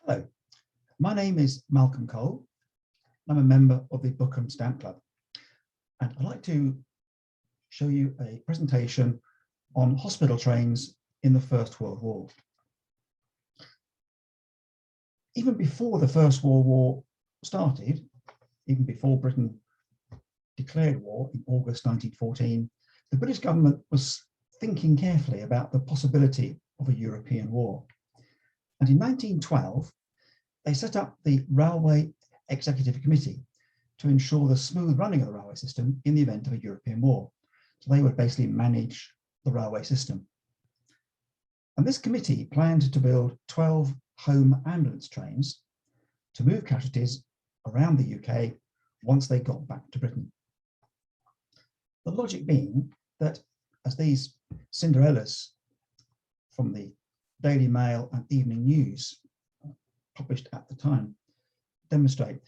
Hello, my name is Malcolm Cole. I'm a member of the Bookham Stamp Club, and I'd like to show you a presentation on hospital trains in the First World War. Even before the First World War started, even before Britain declared war in August 1914, the British government was thinking carefully about the possibility of a European war. And in 1912, they set up the Railway Executive Committee to ensure the smooth running of the railway system in the event of a European war. So they would basically manage the railway system. And this committee planned to build 12 home ambulance trains to move casualties around the UK once they got back to Britain. The logic being that as these Cinderellas from the Daily Mail and Evening News published at the time demonstrate,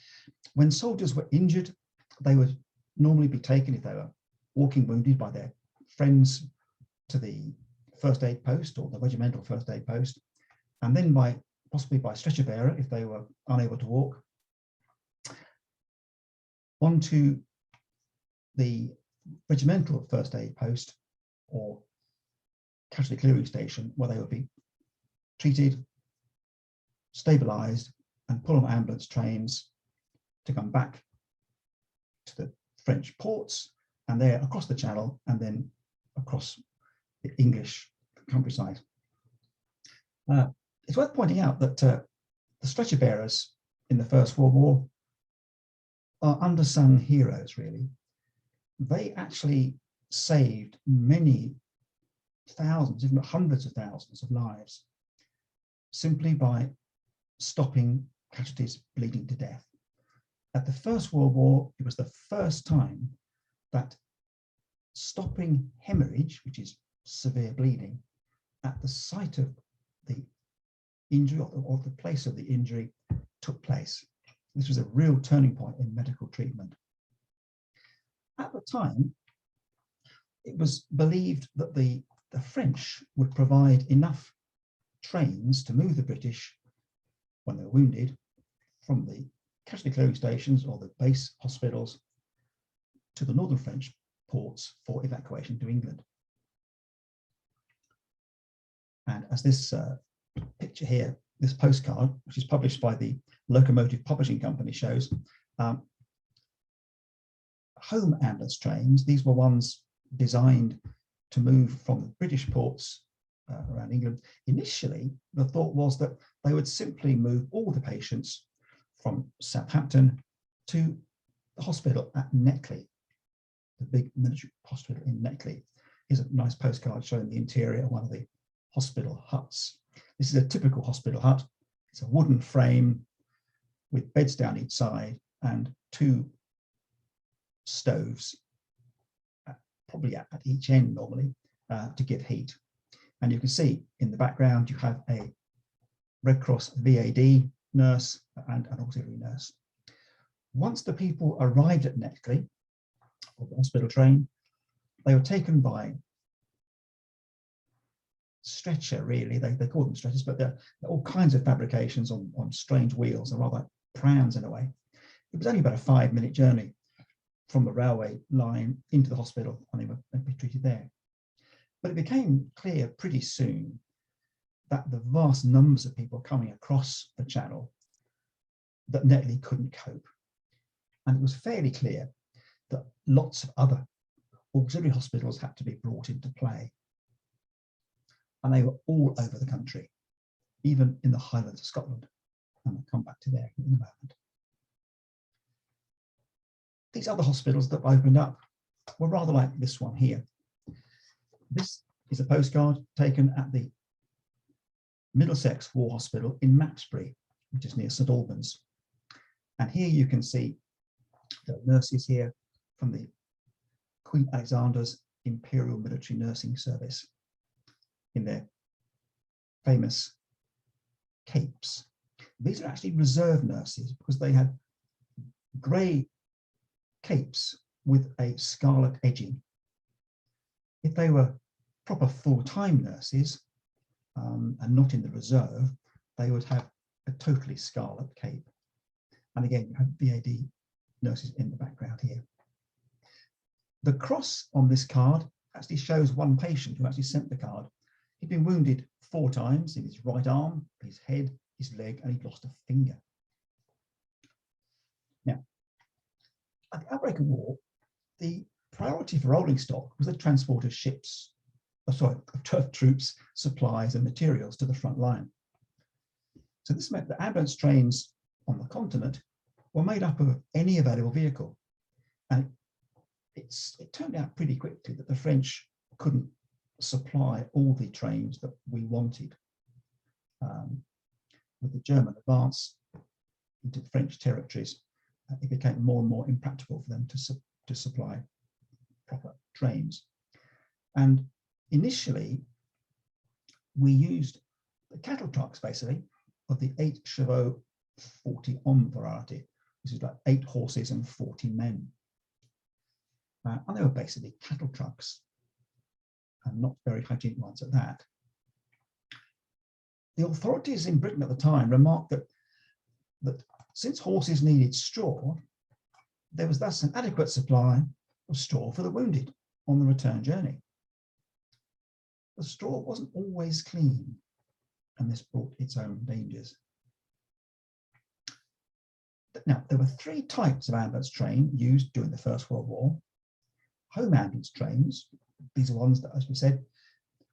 when soldiers were injured, they would normally be taken, if they were walking wounded, by their friends to the first aid post or the regimental first aid post, and then possibly by stretcher bearer if they were unable to walk, onto the regimental first aid post or casualty clearing station, where they would be treated, stabilised, and put on ambulance trains to come back to the French ports, and there across the Channel, and then across the English countryside. It's worth pointing out that the stretcher bearers in the First World War are undersung heroes, really. They actually saved many thousands, if not hundreds of thousands of lives simply by stopping casualties bleeding to death. At the First World War, it was the first time that stopping hemorrhage, which is severe bleeding, at the site of the injury or the place of the injury took place. This was a real turning point in medical treatment. At the time, it was believed that the French would provide enough trains to move the British, when they were wounded, from the casualty clearing stations or the base hospitals to the northern French ports for evacuation to England. And as this picture here, this postcard, which is published by the Locomotive Publishing Company, shows, home ambulance trains, these were ones designed to move from the British ports around England. Initially, the thought was that they would simply move all the patients from Southampton to the hospital at Neckley, the big military hospital in Neckley. Here's a nice postcard showing the interior of one of the hospital huts. This is a typical hospital hut. It's a wooden frame with beds down each side and two stoves, probably at each end normally, to give heat. And you can see in the background you have a Red Cross VAD nurse and an auxiliary nurse. Once the people arrived at Neckley, or the hospital train, they were taken by stretcher, really. They call them stretchers, but they're all kinds of fabrications on strange wheels, or rather prams in a way. It was only about a 5-minute journey from the railway line into the hospital, and they'd be treated there. But it became clear pretty soon that the vast numbers of people coming across the Channel, that Neckley couldn't cope. And it was fairly clear that lots of other auxiliary hospitals had to be brought into play. And they were all over the country, even in the Highlands of Scotland. And I'll come back to there in a moment. These other hospitals that opened up were rather like this one here. This is a postcard taken at the Middlesex War Hospital in Maxbury, which is near St Albans. And here you can see the nurses here from the Queen Alexander's Imperial Military Nursing Service in their famous capes. These are actually reserve nurses because they had grey capes with a scarlet edging. If they were proper full-time nurses and not in the reserve, they would have a totally scarlet cape. And again, you have VAD nurses in the background here. The cross on this card actually shows one patient who actually sent the card. He'd been wounded 4 times in his right arm, his head, his leg, and he'd lost a finger. Now, at the outbreak of war, the priority for rolling stock was the transport of ships, of troops, supplies, and materials to the front line. So this meant that ambulance trains on the continent were made up of any available vehicle. And it turned out pretty quickly that the French couldn't supply all the trains that we wanted. With the German advance into the French territories, it became more and more impractical for them to supply proper trains. And initially, we used the cattle trucks, basically, of the 8 chevaux 40 hommes variety, which is like 8 horses and 40 men. And they were basically cattle trucks, and not very hygienic ones at that. The authorities in Britain at the time remarked that since horses needed straw, there was thus an adequate supply of straw for the wounded on the return journey. The straw wasn't always clean, and this brought its own dangers. Now, there were 3 types of ambulance train used during the First World War. Home ambulance trains, these are ones that, as we said,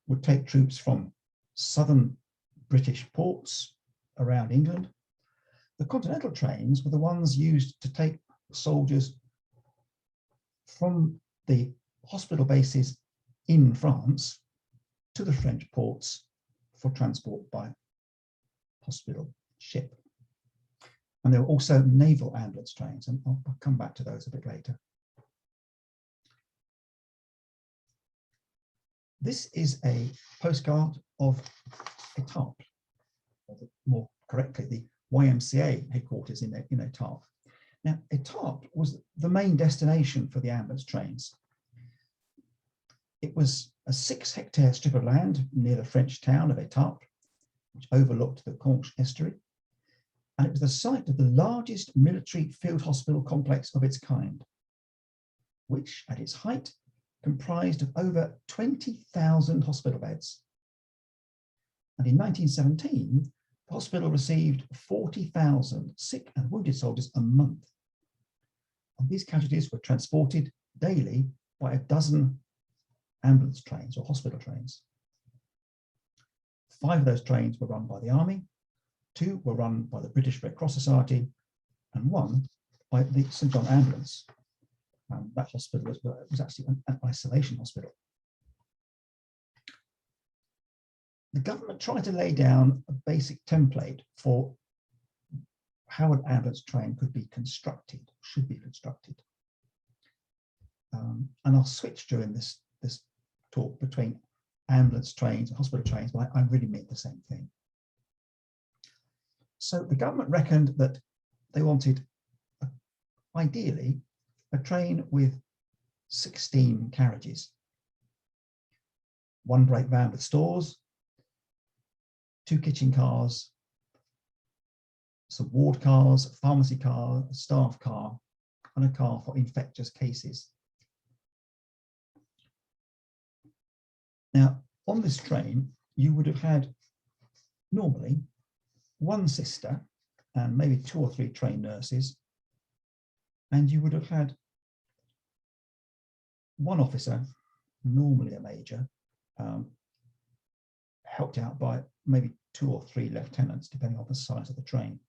would take troops from southern British ports around England. The continental trains were the ones used to take soldiers from the hospital bases in France to the French ports for transport by hospital ship. And there were also naval ambulance trains, and I'll come back to those a bit later. This is a postcard of Étampes, or more correctly, the YMCA headquarters in Étampes. Now, Étampes was the main destination for the ambulance trains. It was a 6-hectare strip of land near the French town of Étampes, which overlooked the Conche estuary, and it was the site of the largest military field hospital complex of its kind, which at its height comprised of over 20,000 hospital beds. And in 1917, the hospital received 40,000 sick and wounded soldiers a month. And these casualties were transported daily by a dozen ambulance trains or hospital trains. 5 of those trains were run by the Army, 2 were run by the British Red Cross Society, and 1 by the St John Ambulance. That hospital was actually an isolation hospital. The government tried to lay down a basic template for how an ambulance train could be constructed, should be constructed. And I'll switch during this talk between ambulance trains and hospital trains, but I really mean the same thing. So the government reckoned that they wanted, ideally, a train with 16 carriages, 1 brake van with stores, 2 kitchen cars, some ward cars, a pharmacy car, a staff car, and a car for infectious cases. Now, on this train, you would have had normally 1 sister and maybe 2 or 3 trained nurses, and you would have had 1 officer, normally a major, helped out by maybe 2 or 3 lieutenants, depending on the size of the train,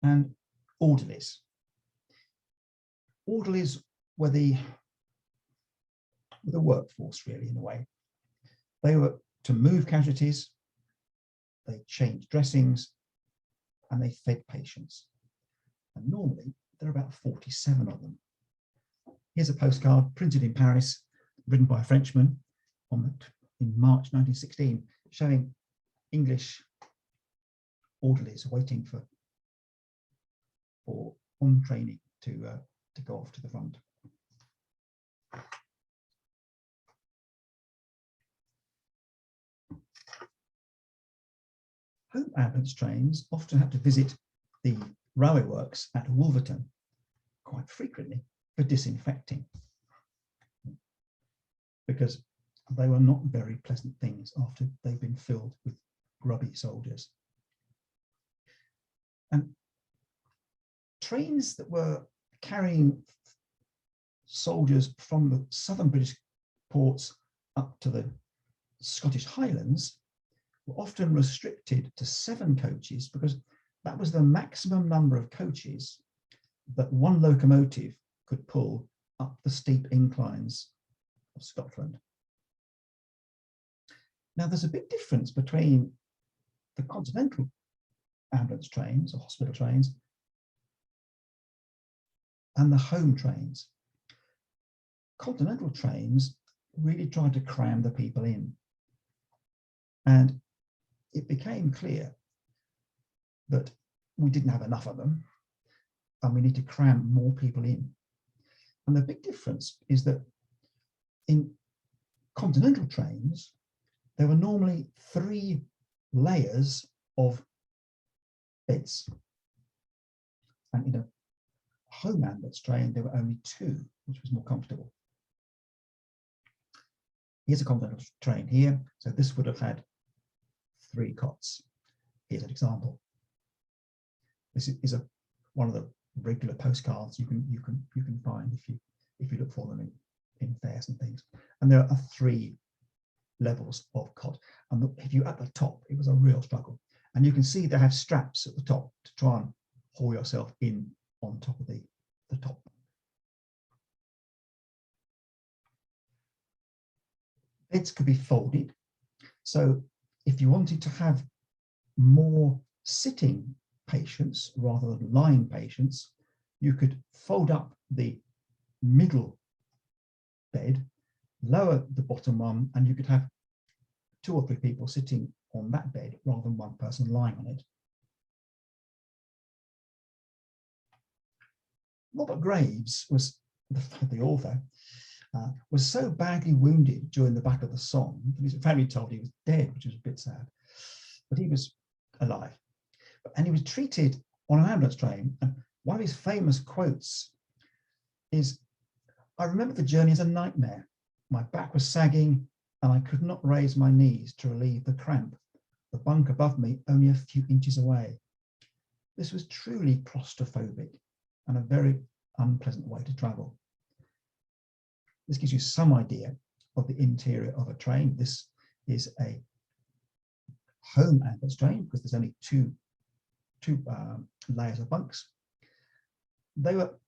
and orderlies. Orderlies were the workforce, really, in a way. They were to move casualties, they changed dressings, and they fed patients. And normally, there are about 47 of them. Here's a postcard printed in Paris, written by a Frenchman in March 1916, showing English orderlies waiting for on training to go off to the front. Home ambulance trains often had to visit the railway works at Wolverton quite frequently for disinfecting, because they were not very pleasant things after they've been filled with grubby soldiers. And trains that were carrying soldiers from the southern British ports up to the Scottish Highlands were often restricted to 7 coaches, because that was the maximum number of coaches that one locomotive could pull up the steep inclines of Scotland. Now, there's a big difference between the continental ambulance trains or hospital trains and the home trains. Continental trains really tried to cram the people in, and it became clear that we didn't have enough of them and we need to cram more people in. And the big difference is that in continental trains, there were normally 3 layers of beds. And in a home ambulance train, there were only 2, which was more comfortable. Here's a continental train here. So this would have had 3 cots. Here's an example. This is one of the regular postcards you can find if you look for them in fairs and things. And there are 3 levels of cot. And if you're at the top, it was a real struggle. And you can see they have straps at the top to try and haul yourself in on top of the top. Beds could be folded. So if you wanted to have more sitting patients rather than lying patients, you could fold up the middle bed, lower the bottom one, and you could have 2 or 3 people sitting on that bed rather than one person lying on it. Robert Graves was the author, was so badly wounded during the Battle of the Somme that his family told he was dead, which was a bit sad, but he was alive. And he was treated on an ambulance train, and one of his famous quotes is, "I remember the journey as a nightmare. My back was sagging and I could not raise my knees to relieve the cramp. The bunk above me only a few inches away." This was truly claustrophobic and a very unpleasant way to travel. This gives you some idea of the interior of a train. This is a home ambulance train because there's only two layers of bunks. They were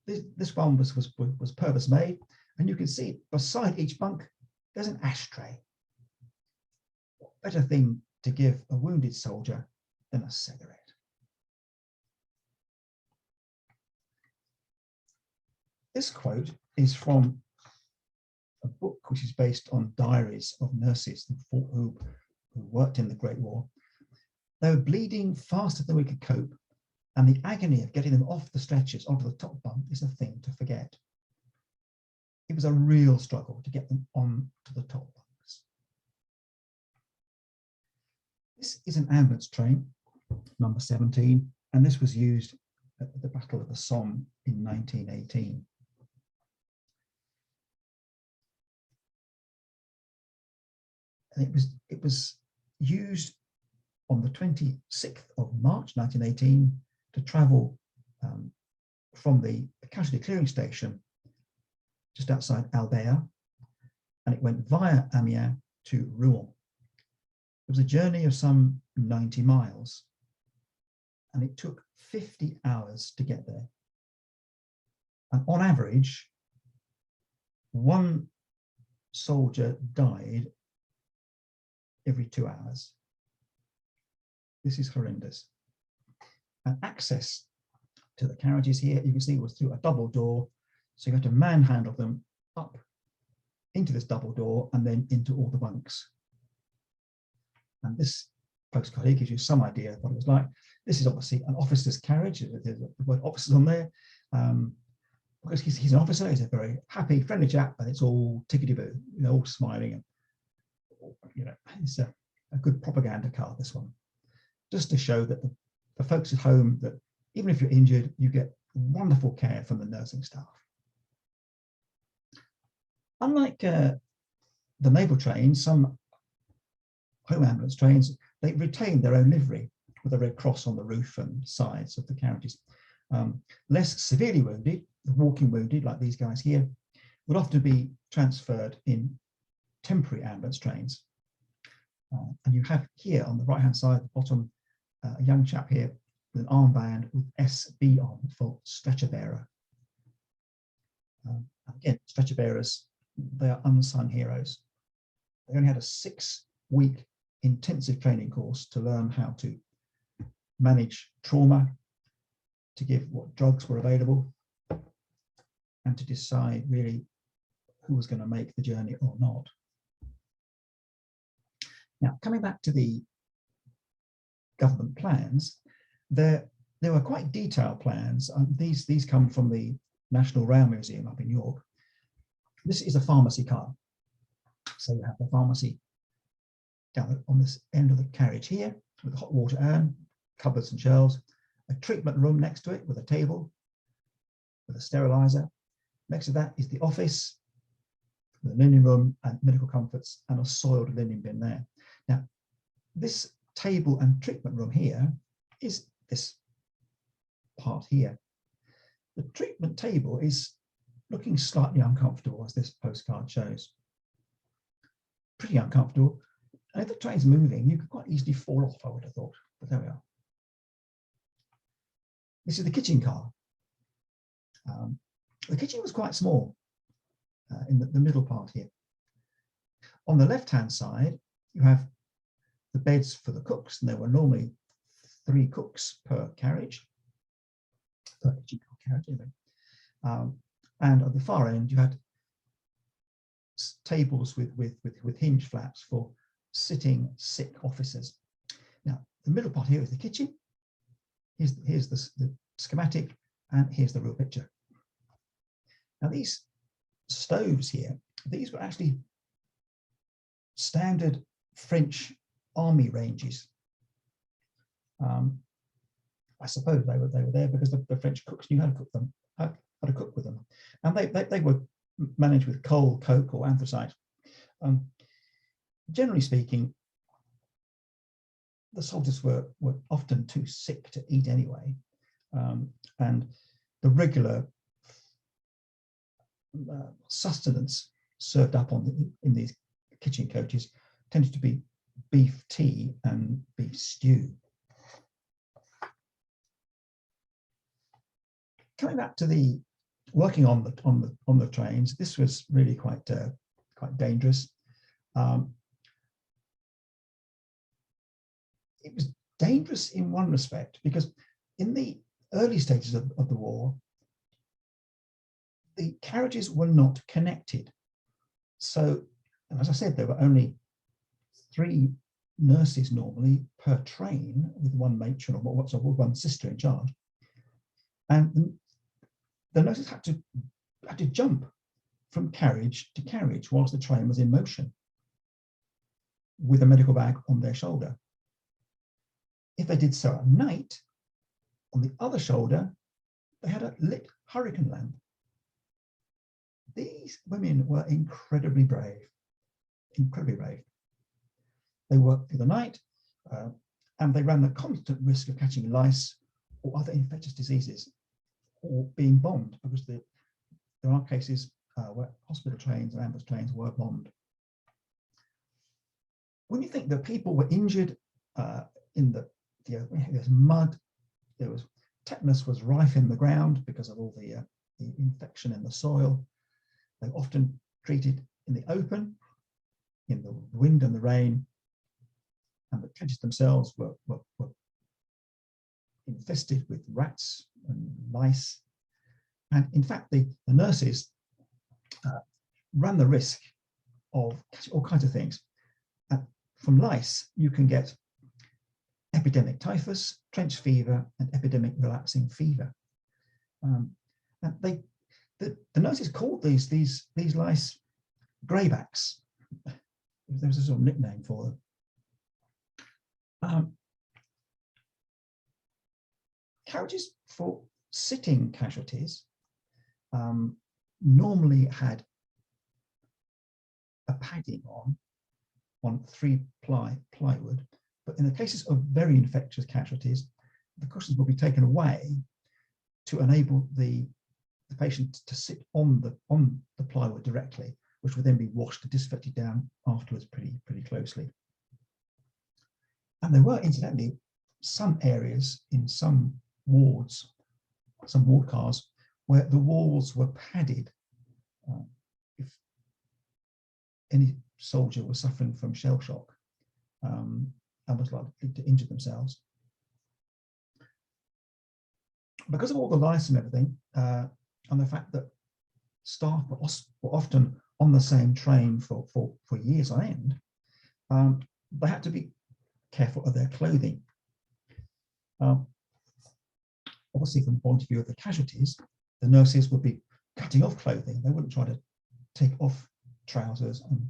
this one was purpose made, and you can see beside each bunk there's an ashtray. What better thing to give a wounded soldier than a cigarette? This quote is from a book which is based on diaries of nurses who worked in the Great War. They were bleeding faster than we could cope, and the agony of getting them off the stretchers onto the top bunk is a thing to forget. It was a real struggle to get them on to the top bunks. This is an ambulance train, number 17, and this was used at the Battle of the Somme in 1918. And it was used on the 26th of March 1918 to travel from the casualty clearing station just outside Albert, and it went via Amiens to Rouen. It was a journey of some 90 miles, and it took 50 hours to get there. And on average, one soldier died every 2 hours. This is horrendous. And access to the carriages here, you can see, was through a double door. So you have to manhandle them up into this double door and then into all the bunks. And this postcard here gives you some idea of what it was like. This is obviously an officer's carriage. There's the word officers on there. Because he's an officer, he's a very happy, friendly chap, and it's all tickety-boo, all smiling. And, it's a good propaganda card, this one. just to show that the folks at home, that even if you're injured, you get wonderful care from the nursing staff. Unlike the naval trains, some home ambulance trains, they retain their own livery with a red cross on the roof and sides of the carriages. Less severely wounded, the walking wounded, like these guys here, would often be transferred in temporary ambulance trains. And you have here on the right-hand side at the bottom, a young chap here with an armband with SB on for stretcher bearer. Again, stretcher bearers, they are unsung heroes. They only had a 6-week intensive training course to learn how to manage trauma, to give what drugs were available, and to decide really who was going to make the journey or not. Now, coming back to the government plans, there were quite detailed plans. These come from the National Rail Museum up in York. This is a pharmacy car. So you have the pharmacy down on this end of the carriage here with a hot water urn, cupboards and shelves, a treatment room next to it with a table, with a sterilizer. Next to that is the office, the linen room and medical comforts, and a soiled linen bin there. Now, this table and treatment room here is this part here. The treatment table is looking slightly uncomfortable, as this postcard shows. Pretty uncomfortable. And if the train's moving, you could quite easily fall off, I would have thought. But there we are. This is the kitchen car. The kitchen was quite small in the middle part here. On the left-hand side, you have the beds for the cooks, and there were normally 3 cooks per carriage, per kitchen car carriage anyway. And at the far end, you had tables with hinge flaps for sitting sick officers. Now, the middle part here is the kitchen. Here's the schematic, and here's the real picture. Now, these stoves here, these were actually standard French army ranges. I suppose they were there because the French cooks knew how to cook them, how to cook with them, and they were managed with coal, coke, or anthracite. Generally speaking, the soldiers were often too sick to eat anyway, and the regular sustenance served up in these kitchen coaches tended to be beef tea and beef stew. Coming back to the working on the trains, this was really quite dangerous. It was dangerous in one respect, because in the early stages of the war, the carriages were not connected. So, as I said, there were only 3 nurses normally per train, with one matron or what's called one sister in charge. And the nurses had to jump from carriage to carriage whilst the train was in motion, with a medical bag on their shoulder. If they did so at night, on the other shoulder, they had a lit hurricane lamp. These women were incredibly brave, incredibly brave. They worked through the night, and they ran the constant risk of catching lice or other infectious diseases, or being bombed, because there are cases where hospital trains and ambulance trains were bombed. When you think that people were injured in there's mud, there was tetanus was rife in the ground because of all the infection in the soil. They were often treated in the open, in the wind and the rain, and the trenches themselves were infested with rats and lice. And in fact, the nurses ran the risk of catching all kinds of things. From lice, you can get epidemic typhus, trench fever, and epidemic relapsing fever. And the nurses called these lice greybacks. There was a sort of nickname for them. Carriages for sitting casualties normally had a padding on plywood, but in the cases of very infectious casualties, the cushions will be taken away to enable the patient to sit on the plywood directly, which will then be washed and disinfected down afterwards pretty closely. And there were, incidentally, some areas in some wards, some ward cars, where the walls were padded if any soldier was suffering from shell shock and was likely to injure themselves. Because of all the lice and everything, and the fact that staff were often on the same train for years on end, they had to be careful of their clothing. Obviously, from the point of view of the casualties, the nurses would be cutting off clothing. They wouldn't try to take off trousers and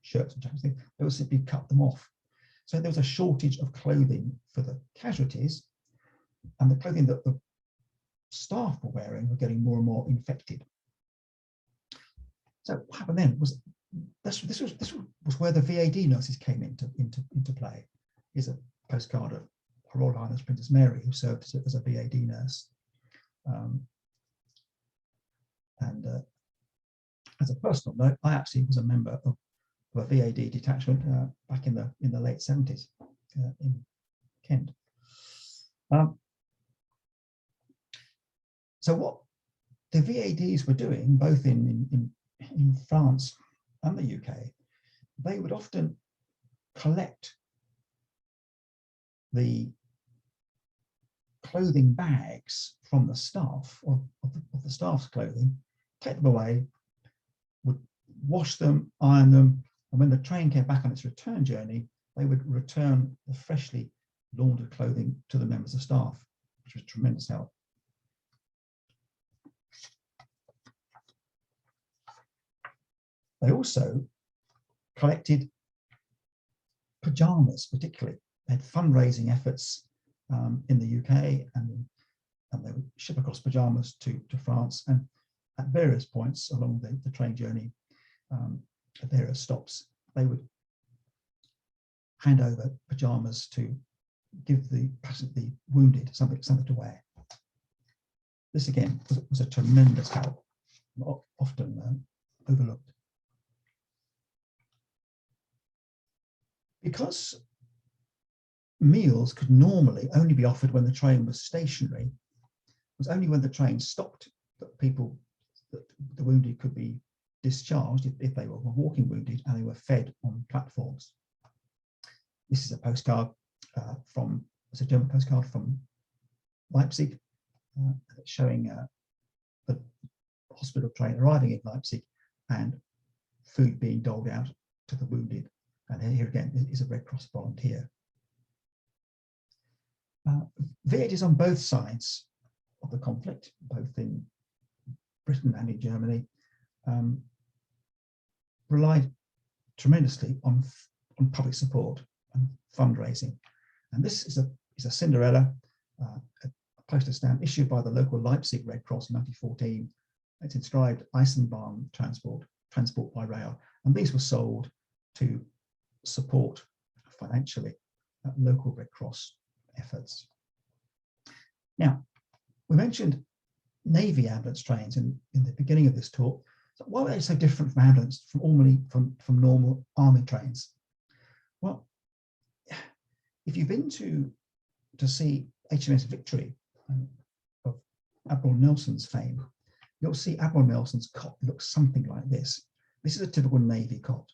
shirts and jackets. They would simply cut them off. So there was a shortage of clothing for the casualties, and the clothing that the staff were wearing were getting more and more infected. So what happened then was this was where the VAD nurses came into play. Here's a postcard of Her Royal Highness Princess Mary, who served as a VAD nurse. As a personal note, I actually was a member of a VAD detachment back in the late 70s in Kent. So what the VADs were doing, both in France and the UK, they would often collect the clothing bags from the staff of the staff's clothing, take them away, would wash them, iron them, and when the train came back on its return journey, they would return the freshly laundered clothing to the members of staff, which was tremendous help. They also collected pajamas, particularly. They had fundraising efforts in the UK, and they would ship across pajamas to France, and at various points along the train journey, at various stops, they would hand over pajamas to give the wounded something to wear. This again was a tremendous help, often overlooked. Because meals could normally only be offered when the train was stationary, it was only when the train stopped that the wounded could be discharged if they were walking wounded, and they were fed on platforms. This is a postcard it's a German postcard from Leipzig, showing the hospital train arriving in Leipzig and food being doled out to the wounded. And here again is a Red Cross volunteer. VADs on both sides of the conflict, both in Britain and in Germany, relied tremendously on public support and fundraising. And this is a Cinderella, a poster stamp issued by the local Leipzig Red Cross in 1914. It's inscribed Eisenbahn transport by rail. And these were sold to support financially local Red Cross efforts. Now, we mentioned Navy ambulance trains in the beginning of this talk. So why were they so different from normal army trains? Well, if you've been to see HMS Victory of Admiral Nelson's fame, you'll see Admiral Nelson's cot looks something like this. This is a typical Navy cot.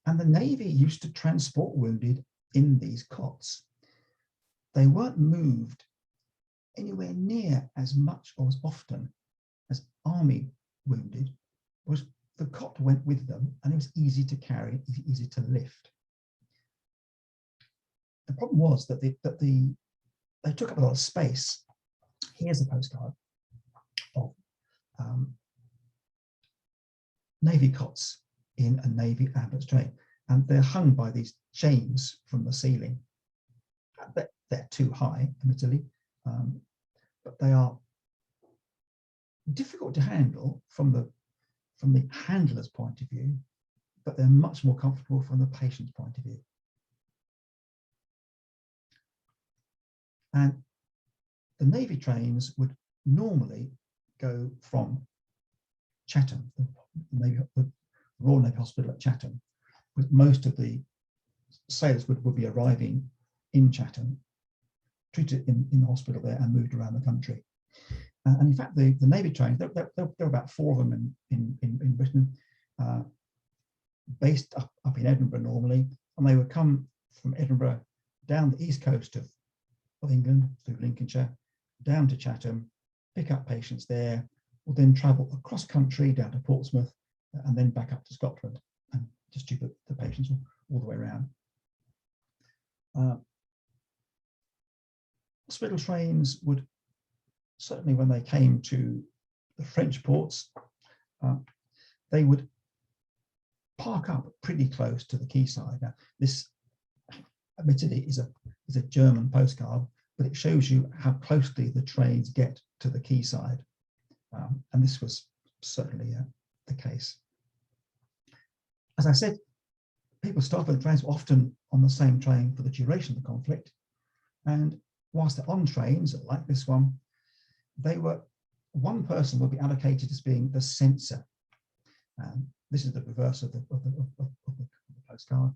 And the Navy used to transport wounded in these cots. They weren't moved anywhere near as much or as often as army wounded, was the cot went with them, and it was easy to carry, easy to lift. The problem was that they took up a lot of space. Here's a postcard of Navy cots in a Navy ambulance train, and they're hung by these chains from the ceiling. They're too high, admittedly, but they are difficult to handle from the handler's point of view, but they're much more comfortable from the patient's point of view. And the Navy trains would normally go from Chatham, the Royal Navy Hospital at Chatham, with most of the sailors would be arriving in Chatham, treated in the hospital there and moved around the country. And in fact, the Navy trains, there were about 4 of them in Britain, based up in Edinburgh normally, and they would come from Edinburgh down the east coast of England through Lincolnshire, down to Chatham, pick up patients there, will then travel across country down to Portsmouth, and then back up to Scotland and distribute the patients all the way around. Hospital trains would, certainly when they came to the French ports, they would park up pretty close to the quayside. Now, this admittedly is a German postcard, but it shows you how closely the trains get to the quayside. And this was certainly the case. As I said, people start with the trains often on the same train for the duration of the conflict. And whilst they're on trains like this one, one person will be allocated as being the censor. This is the reverse of the postcard.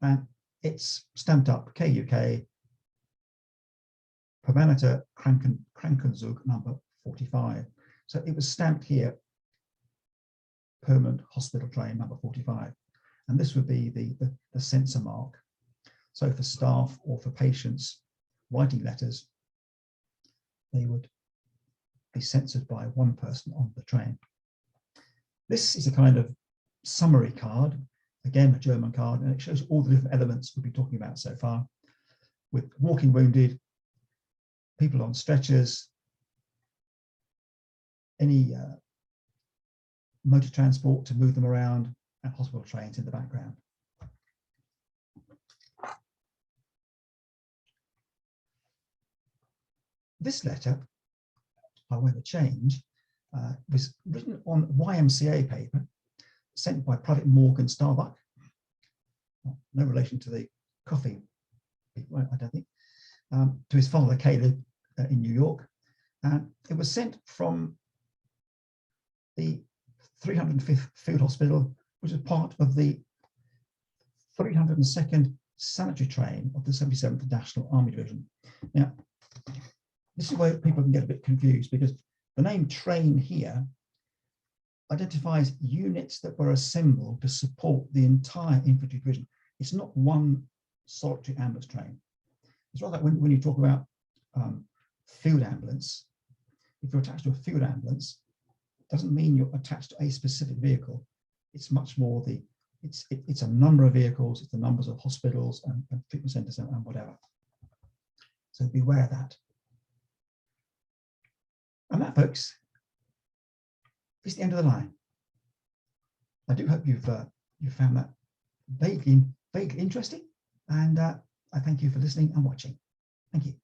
And it's stamped up KUK, Permanente Krankenzug number 45. So it was stamped here, permanent hospital train number 45. And this would be the censor mark. So for staff or for patients writing letters, they would be censored by one person on the train. This is a kind of summary card, again a German card, and it shows all the different elements we've been talking about so far, with walking wounded, people on stretchers, any motor transport to move them around, and hospital trains in the background. This letter, by way of a change, was written on YMCA paper, sent by Private Morgan Starbuck. No relation to the coffee, I don't think, to his father Caleb in New York. It was sent from the 305th Field Hospital, which is part of the 302nd Sanitary Train of the 77th National Army Division. Now, this is where people can get a bit confused, because the name train here identifies units that were assembled to support the entire infantry division. It's not one solitary ambulance train. It's rather like when you talk about field ambulance, if you're attached to a field ambulance, it doesn't mean you're attached to a specific vehicle. It's much more it's a number of vehicles, it's the numbers of hospitals and treatment centres and whatever. So beware of that. And that, folks, is the end of the line. I do hope you've found that vaguely interesting, and I thank you for listening and watching. Thank you.